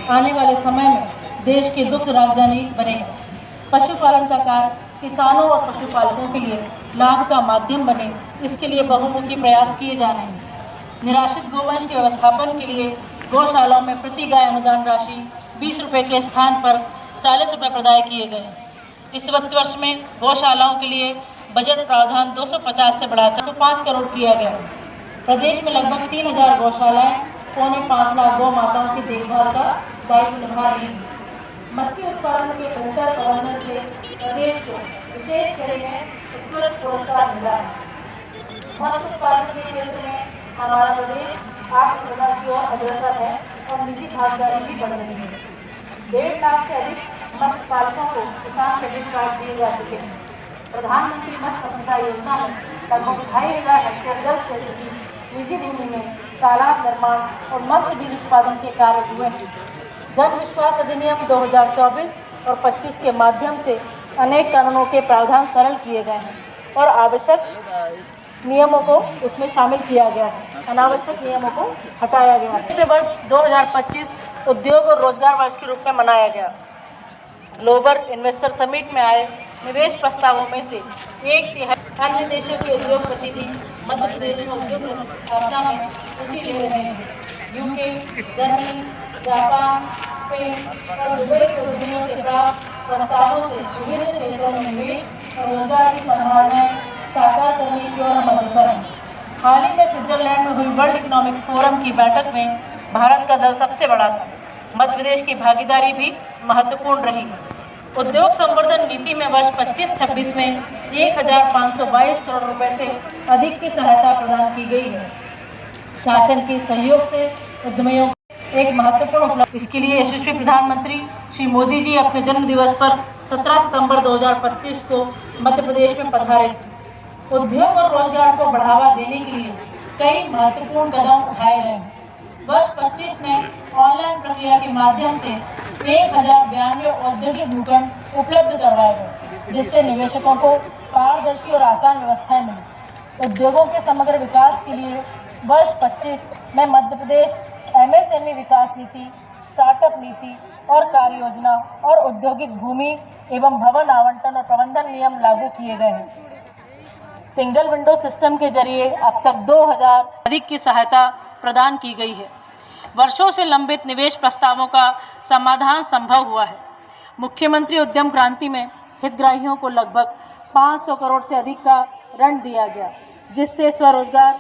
आने वाले समय में देश की दुग्ध राजधानी बनेगा। पशुपालन का कार्य किसानों और पशुपालकों के लिए लाभ का माध्यम बने, इसके लिए बहुमुखी प्रयास किए जा रहे हैं। निराश्रित गोवंश के व्यवस्थापन के लिए गौशालाओं में प्रति गाय अनुदान राशि 20 रुपये के स्थान पर 40 रुपये प्रदान किए गए। इस वित्त वर्ष में गौशालाओं के लिए बजट प्रावधान 250 से बढ़ाकर 105 करोड़ किया गया। प्रदेश में लगभग 3000 गौशालाएं 5.25 लाख गौ माताओं की देखभाल का दायित्व निभा रही हैं। मत्स्य उत्पादन के बेहतर प्रबंधन से प्रदेश को विशेष श्रेणी में उत्कृष्ट पुरस्कार मिला है। मत्स्य उत्पादन के क्षेत्र में हमारा प्रदेश आत्मनिर्भर की ओर अग्रसर है और निजी भागीदारी भी बढ़ रही है। 1.5 लाख से अधिक मत्स्य पालकों को किसान क्रेडिट कार्ड दिए जा चुके हैं। प्रधानमंत्री मत्स्य संपदा योजना में लगभग 2,500 हेक्टेयर जल क्षेत्र की निजी भूमि में तालाब निर्माण और मत्स्य बीज उत्पादन के कार्य हुए हैं। जन विश्वास अधिनियम 2024 और 25 के माध्यम से अनेक कानूनों के प्रावधान सरल किए गए हैं और आवश्यक नियमों को इसमें शामिल किया गया है, अनावश्यक नियमों को हटाया गया है। इसे वर्ष 2025 उद्योग और रोजगार वर्ष के रूप में मनाया गया। ग्लोबल इन्वेस्टर समिट में आए निवेश प्रस्तावों में से 1/3 अन्य देशों के उद्योगपति भी मध्य प्रदेश में उद्योग स्थापना में रुचि ले रहे हैं। यूके, जर्मनी, जापान, स्पेन और दुबई के उद्यमियों से प्राप्त प्रस्तावों से विभिन्न क्षेत्रों में निवेश और रोजगार की संभावनाएं साकार करने की ओर हम अग्रसर हैं। हाल ही में स्विट्जरलैंड में हुई वर्ल्ड इकोनॉमिक फोरम की बैठक में भारत का दल सबसे बड़ा था। मध्य प्रदेश की भागीदारी भी महत्वपूर्ण रही। उद्योग संवर्धन नीति में वर्ष 25-26 में 1,522 करोड़ रुपए से अधिक की सहायता प्रदान की गई है। शासन के सहयोग से उद्यमियों को एक महत्वपूर्ण उपलब्धि। इसके लिए यशस्वी प्रधानमंत्री श्री मोदी जी अपने जन्म दिवस पर 17 सितंबर 2025 को मध्य प्रदेश में पधारे थे। उद्योग और रोजगार को बढ़ावा देने के लिए कई महत्वपूर्ण कदम उठाए गए हैं। वर्ष 25 में ऑनलाइन प्रक्रिया के माध्यम से 1092 औद्योगिक भूखंड उपलब्ध करवाए गए, जिससे निवेशकों को पारदर्शी और आसान व्यवस्थाएं मिली। उद्योगों के समग्र विकास के लिए वर्ष 25 में मध्य प्रदेश MSME विकास नीति, स्टार्टअप नीति और कार्य योजना और औद्योगिक भूमि एवं भवन आवंटन और प्रबंधन नियम लागू किए गए हैं। सिंगल विंडो सिस्टम के जरिए अब तक 2000 अधिक की सहायता प्रदान की गई है। वर्षों से लंबित निवेश प्रस्तावों का समाधान संभव हुआ है। मुख्यमंत्री उद्यम क्रांति में हितग्राहियों को लगभग 500 करोड़ से अधिक का ऋण दिया गया, जिससे स्वरोजगार